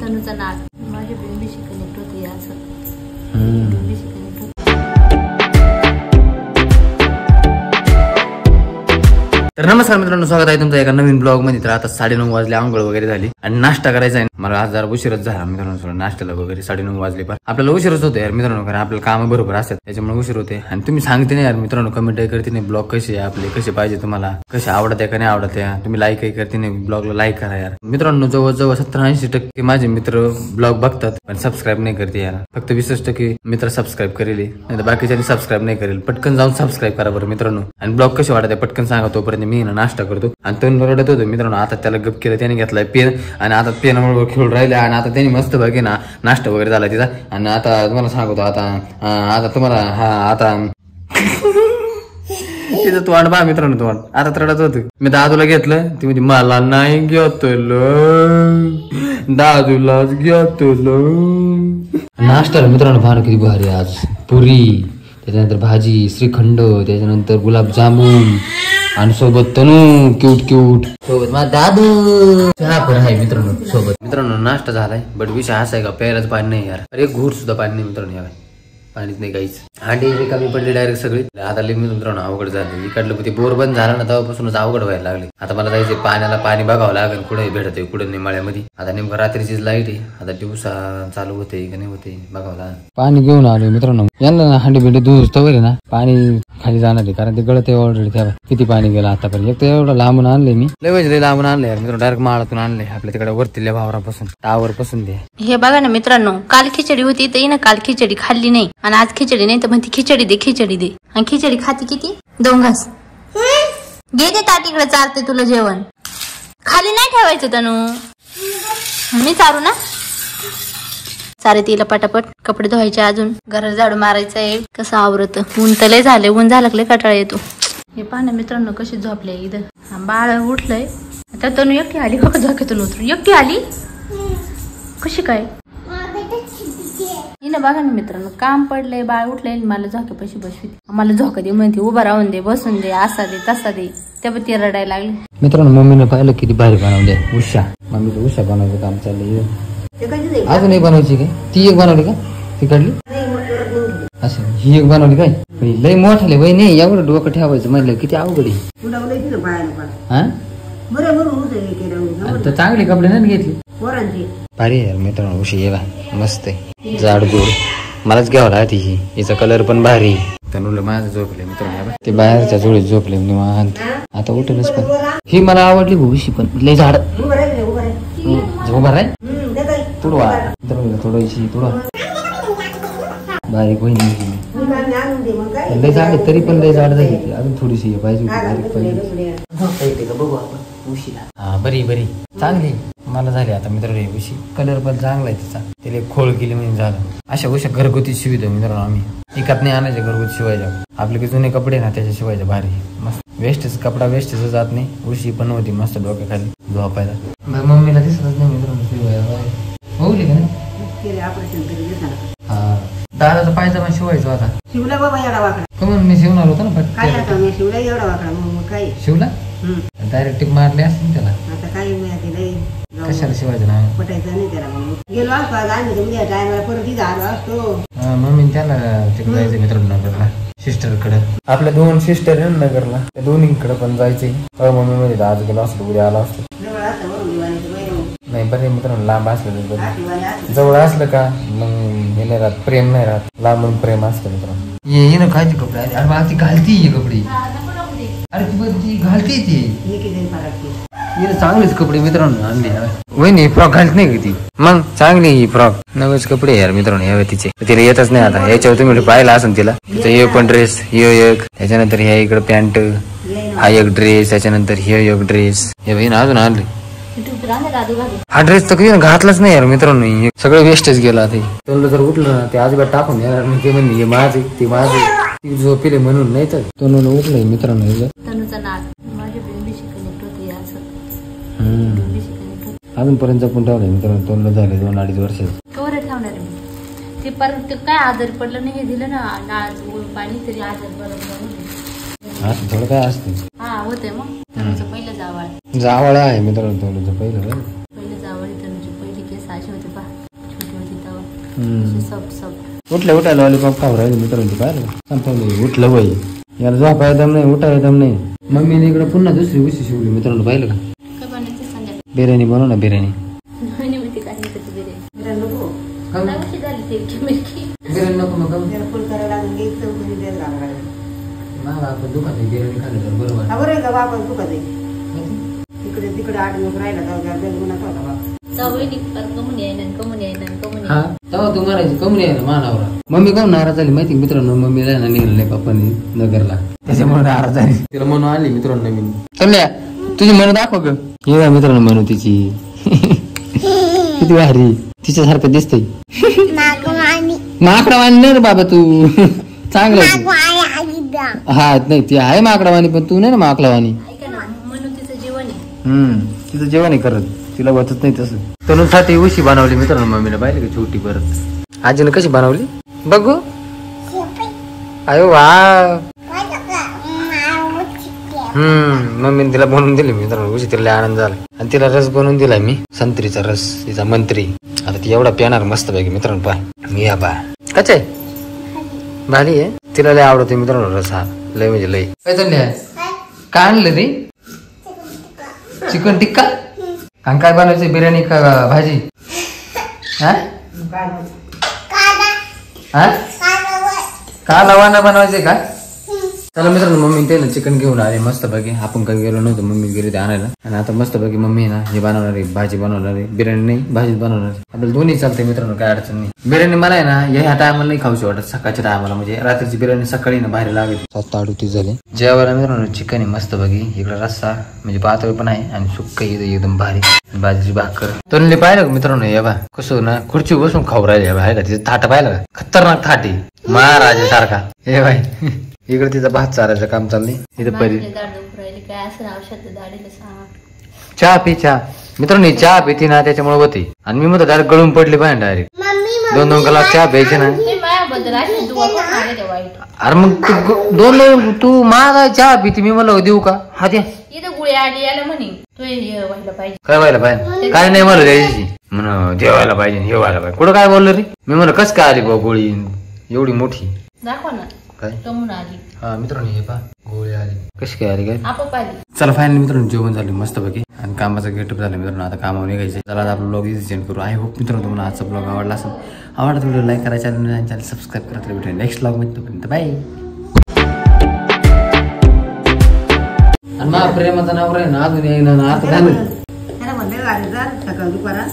तनुचा नाक माझ्या बेंबीशी कनेक्ट होते असं बेंबीशी कनेक्ट. तर नमस्कार मित्रांनो, स्वागत आहे तुमचं एका नवीन ब्लॉग मध्ये. तर आता 9:30 वाजले, आंघोळ वगैरे झाली आणि नाश्ता करायचा आहे. मला आज जरा उशीरच झाला मित्रांनो, नाश्त्याला वगैरे 9:30 वाजले. पण आपल्याला उशीरच होते यार मित्रांनो, कारण आपल्याला काम बरोबर असतात त्याच्यामुळे उशीर होते. आणि तुम्ही सांगते नाही यार मित्रांनो, कमेंट करते नाही ब्लॉग कसे आहे आपले, कसे पाहिजे तुम्हाला, कसे आवडत आहे का नाही आवडत आहे. तुम्ही लाईक करते नाही ब्लॉगला, लाईक करा यार मित्रांनो. जवळजवळ 70-80% माझे मित्र ब्लॉग बघतात पण सबस्क्राईब नाही करते यार. फक्त 20% मित्र सबस्क्राईब करेल, नाही तर बाकीच्यांनी सबस्क्राईब नाही करेल. पटकन जाऊन सबस्क्राईब करा बरं मित्रांनो. आणि ब्लॉग कसे वाटत आहे पटकन सांगा, तोपर्यंत मी नाश्ता करतो. आणि तो रडत होतो मित्रांनो, आता त्याला गप केलं, त्याने घेतलाय पेन आणि आता पेनामुळे खेळून राहिले. आणि आता त्यांनी मस्त बघे ना नाश्ता वगैरे झाला तिचा. आणि आता तुम्हाला सांगतो, आता तुम्हाला आता तिथं तोंड बा मित्रांनो, तोंड आता रडत होत. मी दादूला घेतलं, ती म्हणजे मला नाही घेतलं, दादूलाच घेतलं. नाश्ता मित्रांनो भान किती भारी आज. पुरी, त्याच्यानंतर भाजी, श्रीखंड, त्याच्यानंतर गुलाबजामुन आणि सोबत तनू क्यूट सोबत माझा दादू चहा पण आहे मित्रांनो सोबत. मित्रांनो नाश्ता झालाय, बट विषय असा आहे का प्यायलाच पाणी नाही यार. अरे घूर सुद्धा पाणी नाही मित्रांनो, यार पाणीच नाही काहीच. हांडी रिकामी पडली डायरेक्ट सगळी. आता मित्रांनो अवघड झालं. इकडलं ते बोर बंद झाला ना तेव्हापासूनच अवघड व्हायला लागले. आता मला जायचे पाण्याला, पाणी बघावं लागेल कुठे भेटत आहे कुठे नाही मळ्यामध्ये. आता नेमकं रात्रीचीच लाईट आहे, आता दिवसा चालू होते का नाही होते बघावं लागेल. पाणी घेऊन आलो मित्रांनो, यांना हांडी बिंडी दूध तवर ना पाणी खाली जाणार आहे, कारण ते गळत ऑलरेडी. तेव्हा किती पाणी गेलं आतापर्यंत. एक तर एवढं लांबून आणले मी, लय लांबून आणले यार मित्रांनो, डायरेक्ट माळातून आणले आपल्या तिकडे वरतील्या भावरापासून टावर पासून. ते हे बघा ना मित्रांनो, काल खिचडी होती तर ना काल खिचडी खाल्ली नाही आणि आज खिचडी नाही तर म्हणते खिचडी दे खिचडी दे. आणि खिचडी खाती किती 2 घास. घे ते ताटीकडे चालते तुला जेवण. खाली नाही ठेवायचं तनू, मी चारू ना सारे. तिला पटापट कपडे धुवायचे, अजून घर झाडू मारायचंय. कसं आवरत, ऊन तर लय झाले, ऊन झालं की कटाळा येतो. हे पाहा मित्रांनो कशी झोपले इथं. बाळ उठलंय आता. तनू एकटी आली बघा झोक्यातून उतरून, एकटी आली कशी काय. हिनं बघा ना मित्रांनो, काम पडलंय, बाळ उठलंय, मला झोक्यापाशी बसवी. मला झोका दे म्हणते, उभा राहून दे, बसून दे, असा दे तसा दे. त्यामुळे ती रडायला लागली. मित्रांनो मम्मीने पाहिलं किती भारी बनवले उषा. मम्मीचं उषा बनवायचं काम चाललंय. अजून एक बनवायची काय? ती एक बनवली का तिकडली? असं ही एक बनवली काय? लय मोठाले वय नाही, एवढं डोकं ठेवायचं म्हणलं किती अवघड आहे. तर चांगले कपडे नाही घेतले भारी यार मित्रांनो. उशी ये मस्त आहे, जाड गोड. मलाच घ्यावं लागते ही, हिचा कलर पण भारी. तनुला माझं झोपले मित्रांनो, ते बाहेरच्या जोडीत झोपले निवांत. आता उठूनच पण ही मला आवडली उशी, पण लय झाड उभा राय तुडवा थोडीशी तुडवा बारीक वहिनी लय झाड तरी पण लय झाड झाली. अजून थोडीशी पाहिजे बारीक पाहिजे. बघू आपण उशीला. हा बरी चांगली मला झाली आता मित्रांनो. उशी कलर पण चांगला आहे तिचा, तिला खोळ केली म्हणजे झालं. अशा उशा घरगुती शिवितो मित्रांनो आम्ही. एकात नाही आणायचे, घरगुती शिवायच्या. आपले काही जुने कपडे ना त्याच्या शिवायचे भारी मस्त. वेस्टच कपडा वेस्टच जात नाही. उशी पण होती मस्त डोक्याखाली झोपायला. मम्मीला दिसतच नाही मित्रांनो शिवायला. होईल का नाही हा. दादाचा पायजामा शिवायचा होता. शिवला बाबा एवढा वाकडा. कमून मी शिवणार होतो ना पण शिवला एवढा वाकडा. मग काय शिवला डायरेक्ट टिप मारली असते त्याला. आता काय कशाला शिवायचं ना पटायचं नाही त्याला. गेलो असतो आम्ही टायमाला परत इथं आलो असतो. मम्मी त्याला तिकडे जायचं मित्रांनो नगरला, सिस्टर कडे. आपल्या 2 सिस्टर आहे नगरला, त्या दोन्हीकडे पण जायचंय. मम्मी मध्ये आज गेलो असतो, उद्या आला असतो. नाही बरे मित्रांनो, लांब असलं बरं. जवळ असलं का मग हे नाही राहत, प्रेम नाही राहत. लांबून प्रेम असतं मित्रांनो. ये ना खायचे कपडे. अरे मला ती घालती हे कपडे. अरे ती घालते ती चांगलेच कपडे मित्रांनो आणले. वहिनी फ्रॉक घालत नाही का ती? मग चांगली ही फ्रॉक. नवेच कपडे यार मित्रांनो यावे तिचे. तिला येतच नाही आता. याच्यावर तुम्ही पाहिला असेल तिला. तिचा हे पण ड्रेस, हे एक, त्याच्यानंतर ह्या इकडे पॅन्ट, हा एक ड्रेस, त्याच्यानंतर हे एक ड्रेस. हे बहीण अजून आणले. हा ड्रेस तर कधी घातलाच नाही यार मित्रांनो, सगळं वेस्टच गेला. ते तोंड जर उठलं ना ते आजोबा टाकून येणार. ते म्हणजे हे माझे ते माझे, ती झोपेले म्हणून. नाही तर तोंड उठलंय मित्रांनो. तनुचा नाक माझ्या बेंबीशी कनेक्ट होते असं. अजूनपर्यंत जपून ठेवलंय मित्रांनो. तोंड झाले 2-2.5 वर्ष कवर ठेवणार मी ते. परत काय आजारी पडलं नाही, हे दिलं ना नाळ पाणी तरी आजार बरोबर थोडं काय असते. हा होते मग. तनुचं पहिलं जावळ आहे मित्रांनो. तनुचं पहिलं जावळ. तनुची पहिली केस अशी होते होती पहा, छोटी होती तेव्हा सॉफ्ट सॉफ्ट. उठल्या लॉलीपॉप खाऊ राहिले मित्रांनो पाहिलं का? संपवलं उठलं वय याला झोपाय दम नाही उठाय दम नाही. मम्मीने इकडे पुन्हा दुसरी उशी शिवली मित्रांनो पाहिलं का? काय बनायचं संध्याकाळी? बिर्याणी बनव ना बिर्याणी. म्हणते काय नाही त्याची बिर्याणी नको. का? काय कशी झाली ते चिमकी? बिर्याणी नको मग फुल करायला लागून घ्यायचं चौकणी द्यायला लागला. मग आपण दुकान बिर्याणी खाल्लं तर बरोबर. हा बरं आहे का बापा दुखत आहे तिकडे 8 दिवस राहिला तर गुन्हा होता बाप. सवयी कमून यायना हा तेव्हा तू म्हणायची कमी आहे ना मानावरा. मम्मी काऊन नाराज झाली माहिती मित्रांनो? मम्मीला ना निघालं नाही पप्पानी नगरला त्याच्यामुळे नाराज झाली. तिला म्हणून आली मित्रांनो नवीन. कमल्या तुझी मन दाखव ग. हे मित्रांनो म्हणू तिची किती भारी तिच्यासारखं दिसतंय. माकडावाणी नाही रे बाबा तू चांगलं. हा नाही ती आहे माकडावाणी पण तू नाही ना माकडावाणी. ऐका ना म्हणून तिचं जीवन आहे. तिचं जेवण नाही करत तिला वाचत नाही तसं. तनुसाठी उशी बनवली मित्रांनो मम्मीने पाहिलं का छोटी परत. आजीने कशी बनवली बघू. अयो वा मम्मीने तिला बनवून दिली मित्रांनो उशी. तिला आनंद झाला आणि तिला रस बनवून दिलाय मी संत्रीचा रस. तिचा मंत्री आता ती एवढा पिणार मस्त पैकी मित्रांनो. पाय या बा कच आहे भारी आहे. तिला लय आवडते मित्रांनो रस हा लय म्हणजे लय. काय आणलं रे? चिकन टिक्का. आणि काय बनवायचं बिर्याणी का भाजी? हा का लवाना बनवायचंय का? चला मित्रांनो मम्मी ते ना चिकन घेऊन आले मस्त पैकी. आपण काही गेलो नव्हतो मम्मी गेली ते आणायला. आणि आता मस्त पैकी मम्मी ना हे बनवणार आहे भाजी बनवणार आहे. बिर्याणी नाही भाजीच बनवणार आहे. आपल्याला दोन्ही चालतंय मित्रांनो काय अडचण नाही. बिर्याणी मला आहे ना ह्या टायमाला नाही खाऊशी वाटत. सकाळच्या टायमाला म्हणजे रात्रीची बिर्याणी सकाळी ना बाहेर लागेल. 7:38 झाले. जेवायला मित्रांनो चिकन आहे मस्त पैकी. इकडे रस्सा म्हणजे पातळ पण आहे आणि सुक्क एकदम भारी. भाजीची भाकर तरुणली पाहिलं का मित्रांनो? हे बा कसं ना खुर्ची बसून खाऊ राहिले आहे का? तिचं थाट पाहिलं का? खतरनाक थाटी महाराजा सारखा. हे बाई इकडे तिचा भात चालायचं काम चाललंय. इथं परी काय असं औषध दाढीला सांग. चहा पी चहा मित्रांनो. चहा पिती ना त्याच्यामुळे होते. आणि मी म्हणतो डायरेक्ट गळून पडली पाहिजे डायरेक्ट. 2 ग्लास चहा प्यायचे ना. अरे मग तू तू माझा चहा पिती मी मला देऊ का? हा द्या. इथं गुळी आली याला म्हणे तू व्हायला पाहिजे. काय व्हायला पाहिजे? काय नाही मला द्यायची म्हण जेवायला पाहिजे हे व्हायला पाहिजे. कुठं काय बोललो रे मी? म्हणलं कस काय आली बा गोळी एवढी मोठी? दाखवा ना काय कमून आली. हा मित्रांनो हे पा गोळी आली कशी काय आली काय? आपोआप आली. चला फायनली मित्रांनो जेवण झालं मस्त पैकी आणि कामाचं गेटअप झालं मित्रांनो. आता कामावर निघायचं. चला आता आपला ब्लॉग इथे सेंड करू. आय होप मित्रांनो तुम्हाला आजचा ब्लॉग आवडला असेल. आवडला व्हिडिओ लाईक करा. चॅनल सबस्क्राईब करा. भेटूया नेक्स्ट ब्लॉग मध्ये. तोपर्यंत बाय. आणि मा प्रेमाचा नाव आहे ना अजून येईना आता काय म्हणलं सकाळ दुपारा